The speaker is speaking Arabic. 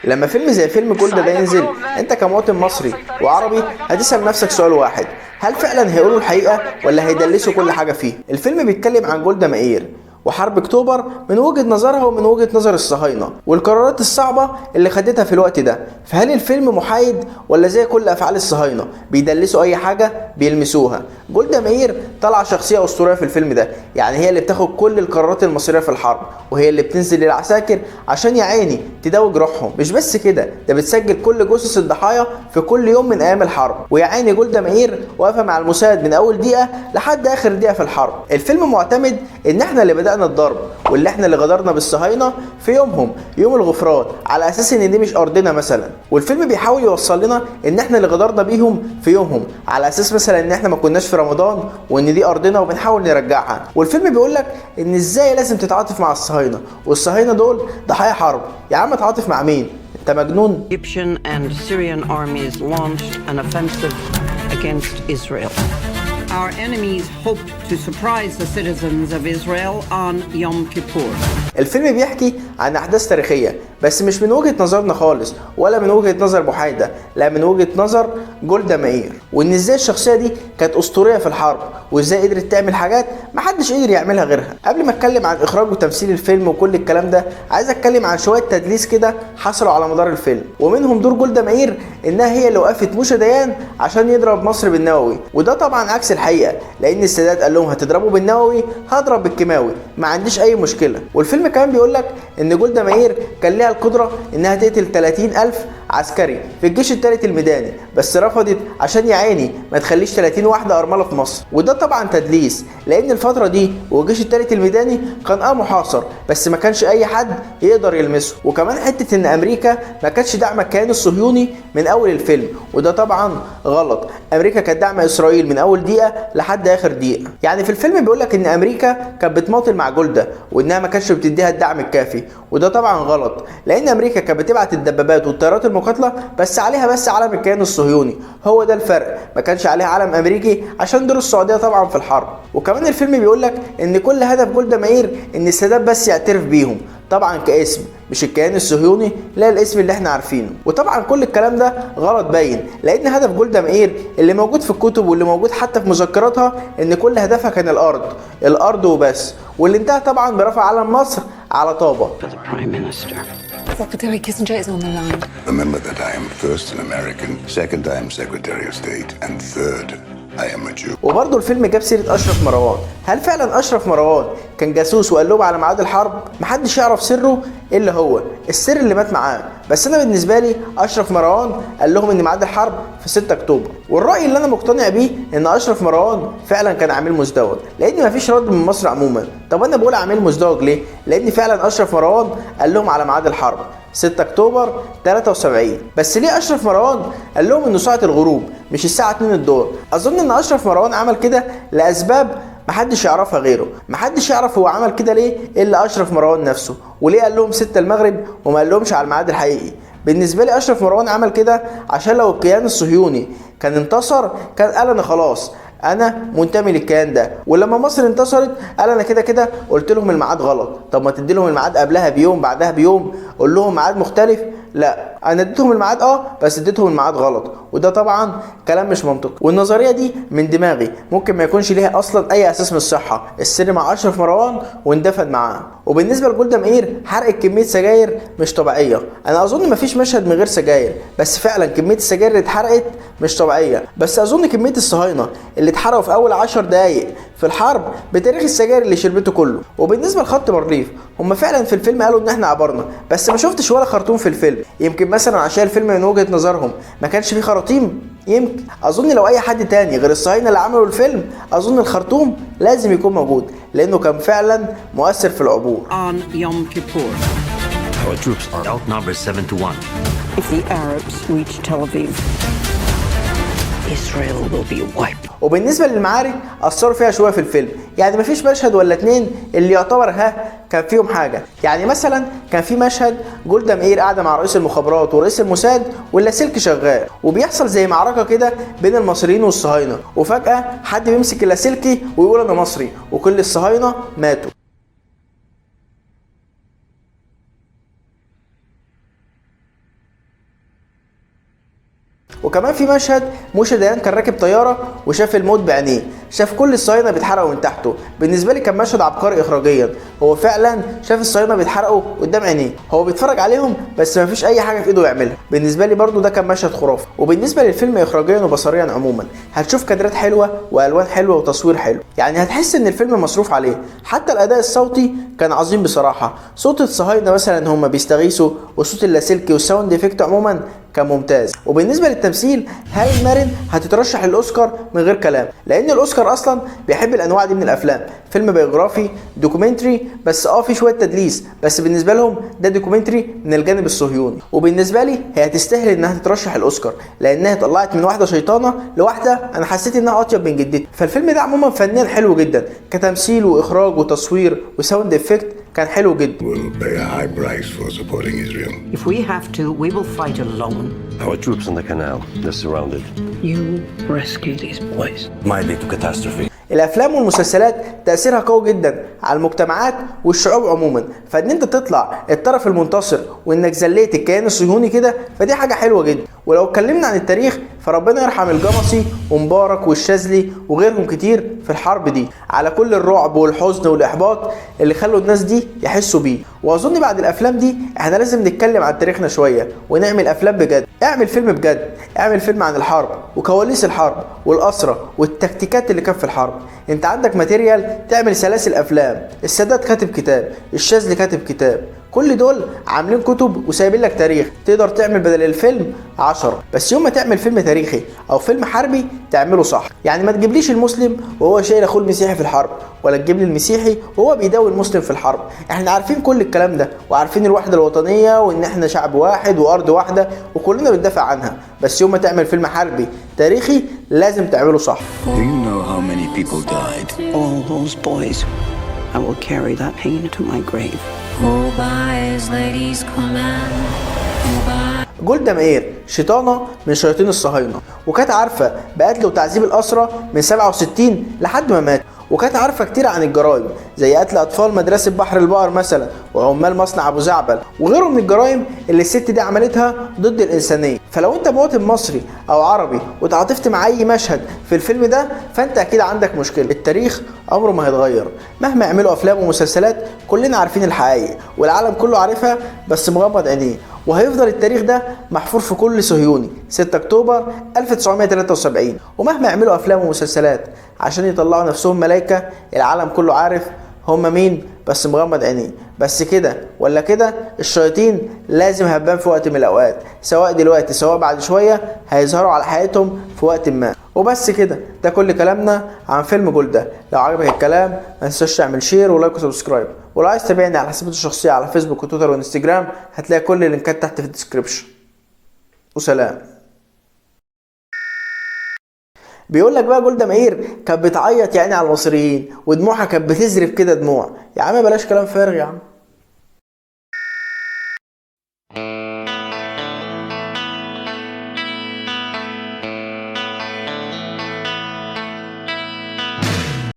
لما فيلم زي فيلم جولدا ده ينزل، انت كمواطن مصري وعربي هتسأل نفسك سؤال واحد: هل فعلا هيقولوا الحقيقة ولا هيدلسوا كل حاجة فيه؟ الفيلم بيتكلم عن جولدا مائير وحرب اكتوبر من وجهة نظرها ومن وجهة نظر الصهاينة والقرارات الصعبة اللي خدتها في الوقت ده. فهل الفيلم محايد ولا زي كل افعال الصهاينة بيدلسوا اي حاجة بيلمسوها؟ جولدا مائير طالعة شخصية اسطورية في الفيلم ده، يعني هي اللي بتاخد كل القرارات المصيرية في الحرب، وهي اللي بتنزل للعساكر عشان يا عيني تداوج روحهم. مش بس كده، ده بتسجل كل جثث الضحايا في كل يوم من ايام الحرب، ويا عيني جولدا مائير واقفة مع المساعد من اول دقيقة لحد اخر دقيقة في الحرب. الفيلم معتمد ان احنا اللي بدأنا الضرب، واللي احنا اللي غدرنا بالصهاينة في يومهم، يوم الغفران، على اساس ان دي مش ارضنا مثلا. والفيلم بيحاول يوصل لنا ان احنا اللي غدرنا بيهم في يومهم، على اساس مثلا ان احنا ما كناش في رمضان وان دي ارضنا وبنحاول نرجعها. والفيلم بيقول لك ان ازاي لازم تتعاطف مع الصهاينة، والصهاينة دول ضحايا حرب. يا عم اتعاطف مع مين؟ انت مجنون؟ Egyptian and Syrian armies launched an offensive against Israel. Our enemies hoped to surprise the citizens of Israel on Yom Kippur. الفيلم بيحكي عن أحداث تاريخية، بس مش من وجهة نظرنا خالص ولا من وجهة نظر محايدة، لا من وجهة نظر جولدا مائير، وإن إزاي الشخصية دي كانت أسطورية في الحرب، وإزاي قدرت تعمل حاجات محدش قدر يعملها غيرها. قبل ما أتكلم عن إخراج وتمثيل الفيلم وكل الكلام ده، عايز أتكلم عن شوية تدليس كده حصلوا على مدار الفيلم، ومنهم دور جولدا مائير إنها هي اللي وقفت موشا ديان عشان يضرب مصر بالنووي، وده طبعا عكس الحقيقة، لأن السادات قال لهم هتضربوا بالنووي هضرب بالكيماوي، ما عنديش أي مشكلة. والفيلم كمان بيقول لك ان جولدا مائير كان ليها القدره انها تقتل 30,000 عسكري في الجيش الثالث الميداني، بس رفضت عشان يا عيني ما تخليش 30 واحده ارمله في مصر. وده طبعا تدليس، لان الفتره دي والجيش الثالث الميداني كان محاصر، بس ما كانش اي حد يقدر يلمسه. وكمان حته ان امريكا ما كانتش داعمه الكيان الصهيوني من اول الفيلم، وده طبعا غلط. امريكا كانت داعمه اسرائيل من اول دقيقه لحد اخر دقيقه. يعني في الفيلم بيقول لك ان امريكا كانت بتماطل مع جولدا وانها ما كانتش بتديها الدعم الكافي، وده طبعا غلط، لان امريكا كانت بتبعت الدبابات والطيارات المقاتله بس عليها بس علم الكيان الصهيوني، هو ده الفرق، ما كانش عليها علم امريكي عشان دور السعوديه طبعا في الحرب. وكمان الفيلم بيقول لك ان كل هدف جولدا مائير ان السادات بس يعترف بيهم، طبعا كاسم، مش الكيان الصهيوني، لا الاسم اللي احنا عارفينه. وطبعا كل الكلام ده غلط باين، لان هدف جولدا مائير اللي موجود في الكتب واللي موجود حتى في مذكراتها ان كل هدفها كان الارض وبس، واللي انتهى طبعا برفع علم مصر على طابة. Secretary Kissinger is on the line. Remember that I am first an American, second I am Secretary of State, and third I am a Jew. وبرضه الفيلم جاب سيرة أشرف مروان. هل فعلا أشرف مروان كان جاسوس وقال لهم على ميعاد الحرب؟ محدش يعرف سره إلا هو، السر اللي مات معاه. بس أنا بالنسبة لي أشرف مروان قال لهم إن ميعاد الحرب في 6 أكتوبر، والرأي اللي أنا مقتنع بيه إن أشرف مروان فعلا كان عميل مزدوج، لأن مفيش رد من مصر عموما. طب أنا بقول عميل مزدوج ليه؟ لأن فعلا أشرف مروان قال لهم على ميعاد الحرب 6 أكتوبر 73. بس ليه أشرف مروان قال لهم إنه ساعة الغروب مش الساعة 2 الظهر؟ أظن إن أشرف مروان عمل كده لأسباب محدش يعرفها غيره، محدش يعرف هو عمل كده ليه إلا أشرف مروان نفسه. وليه قال لهم 6 المغرب وما قال لهمش على الميعاد الحقيقي؟ بالنسبة لي أشرف مروان عمل كده عشان لو الكيان الصهيوني كان انتصر كان قال أنا خلاص انا منتمي للكيان ده، ولما مصر انتصرت قال انا كده كده قلت لهم الميعاد غلط. طب ما تدي لهم الميعاد قبلها بيوم بعدها بيوم، قول لهم ميعاد مختلف. لا، انا اديتهم الميعاد بس اديتهم الميعاد غلط، وده طبعا كلام مش منطقي. والنظريه دي من دماغي، ممكن ما يكونش ليها اصلا اي اساس من الصحه. السر مع اشرف مروان واندفن معاه. وبالنسبه لجولدا مائير، حرق كميه سجاير مش طبيعيه. انا اظن مفيش مشهد من غير سجاير، بس فعلا كميه السجاير اللي اتحرقت مش طبيعيه. بس اظن كميه الصهاينه اللي اتحرقوا في اول 10 دقايق في الحرب بتاريخ السجاير اللي شربته كله. وبالنسبه لخط بارليف، هم فعلا في الفيلم قالوا ان احنا عبرنا، بس ما شفتش ولا خرطوم في الفيلم. يمكن مثلا عشان الفيلم من وجهه نظرهم ما كانش فيه خراطيم، يمكن. اظن لو اي حد تاني غير الصهاينه اللي عملوا الفيلم، اظن الخرطوم لازم يكون موجود، لانه كان فعلا مؤثر في العبور. On Yom Kippur. Our troops are outnumbered 7-1. If the Arabs reach Tel Aviv, Israel will be wiped. وبالنسبه للمعارك اثروا فيها شويه في الفيلم، يعني مفيش مشهد ولا 2 اللي يعتبر كان فيهم حاجه. يعني مثلا كان في مشهد جولدا مائير قاعده مع رئيس المخابرات ورئيس الموساد واللاسلكي شغال، وبيحصل زي معركه كده بين المصريين والصهاينه، وفجاه حد بيمسك اللاسلكي ويقول انا مصري، وكل الصهاينه ماتوا. وكمان في مشهد موشا ديان كان راكب طياره وشاف الموت بعينيه، شاف كل الصهاينه بيتحرقوا من تحته. بالنسبه لي كان مشهد عبقري اخراجيا، هو فعلا شاف الصهاينه بيتحرقوا قدام عينيه، هو بيتفرج عليهم بس ما فيش اي حاجه في ايده يعملها. بالنسبه لي برده ده كان مشهد خرافي. وبالنسبه للفيلم اخراجيا وبصريا عموما هتشوف كادرات حلوه والوان حلوه وتصوير حلو، يعني هتحس ان الفيلم مصروف عليه. حتى الاداء الصوتي كان عظيم بصراحه، صوت الصهاينه مثلا هم بيستغيثوا وصوت اللاسلكي والساوند افكت عموما كان ممتاز. وبالنسبه للتمثيل هالين مارين هتترشح للاوسكار من غير كلام، لان الاوسكار اصلا بيحب الانواع دي من الافلام، فيلم بيوغرافي دوكيومنتري بس في شويه تدليس، بس بالنسبه لهم ده دوكيومنتري من الجانب الصهيوني. وبالنسبه لي هي هتستاهل انها تترشح الاوسكار، لانها طلعت من واحده شيطانه لواحده انا حسيت انها اطيب من جدتي. فالفيلم ده عموما فنيا حلو جدا، كتمثيل واخراج وتصوير وساوند افكت كان حلو جدا. Will pay a high price for supporting Israel. If we have to, we will fight alone. Our troops on the canal, they're surrounded. You rescue these boys. Might lead to catastrophe. الافلام والمسلسلات تاثيرها قوي جدا على المجتمعات والشعوب عموما، فان انت تطلع الطرف المنتصر وانك زليت الكيان الصهيوني كده فدي حاجه حلوه جدا. ولو اتكلمنا عن التاريخ فربنا يرحم الجمصي ومبارك والشاذلي وغيرهم كتير في الحرب دي على كل الرعب والحزن والاحباط اللي خلوا الناس دي يحسوا بيه. واظن بعد الافلام دي احنا لازم نتكلم عن تاريخنا شويه ونعمل افلام بجد. اعمل فيلم بجد، اعمل فيلم عن الحرب وكواليس الحرب والاسرى والتكتيكات اللي كانت في الحرب. انت عندك ماتيريال تعمل سلاسل افلام، السادات كاتب كتاب، الشاذلي كاتب كتاب، كل دول عاملين كتب وسايبين لك تاريخ تقدر تعمل بدل الفيلم 10. بس يوم ما تعمل فيلم تاريخي او فيلم حربي تعمله صح، يعني ما تجيبليش المسلم وهو شايل اخوه المسيحي في الحرب، ولا تجيب لي المسيحي وهو بيداوي المسلم في الحرب. احنا عارفين كل الكلام ده وعارفين الوحده الوطنيه وان احنا شعب واحد وارض واحده وكلنا بندافع عنها، بس يوم ما تعمل فيلم حربي تاريخي لازم تعمله صح. Do you know how many people died? All those boys. I will carry that pain to my grave. Who by his lady's command? Who by جولدا مائير شيطانه من شياطين الصهاينه، وكانت عارفه بقتل وتعذيب الاسرى من 67 لحد ما مات، وكانت عارفه كتير عن الجرائم زي قتل اطفال مدرسه بحر البقر مثلا وعمال مصنع ابو زعبل وغيره من الجرائم اللي الست دي عملتها ضد الانسانيه. فلو انت مواطن مصري او عربي وتعاطفت مع اي مشهد في الفيلم ده فانت اكيد عندك مشكله. التاريخ عمره ما هيتغير مهما يعملوا افلام ومسلسلات، كلنا عارفين الحقائق والعالم كله عارفها بس مغمض عينيه، وهيفضل التاريخ ده محفور في كل صهيوني 6 اكتوبر 1973. ومهما يعملوا افلام ومسلسلات عشان يطلعوا نفسهم ملايكه، العالم كله عارف هم مين بس مغمض عينيه. بس كده ولا كده الشياطين لازم هتبان في وقت من الاوقات، سواء دلوقتي سواء بعد شويه هيظهروا على حياتهم في وقت ما. وبس كده، ده كل كلامنا عن فيلم جولدا. لو عجبك الكلام ما تنساش تعمل شير ولايك وسبسكرايب، ولو عايز تتابعني على حساباتي الشخصيه على فيسبوك وتويتر وانستجرام هتلاقي كل اللينكات تحت في الديسكريبشن. وسلام. بيقول لك بقى جولدا مائير كانت بتعيط يعني على المصريين ودموعها كانت بتزرف كده دموع. يا عم بلاش كلام فارغ يا عم.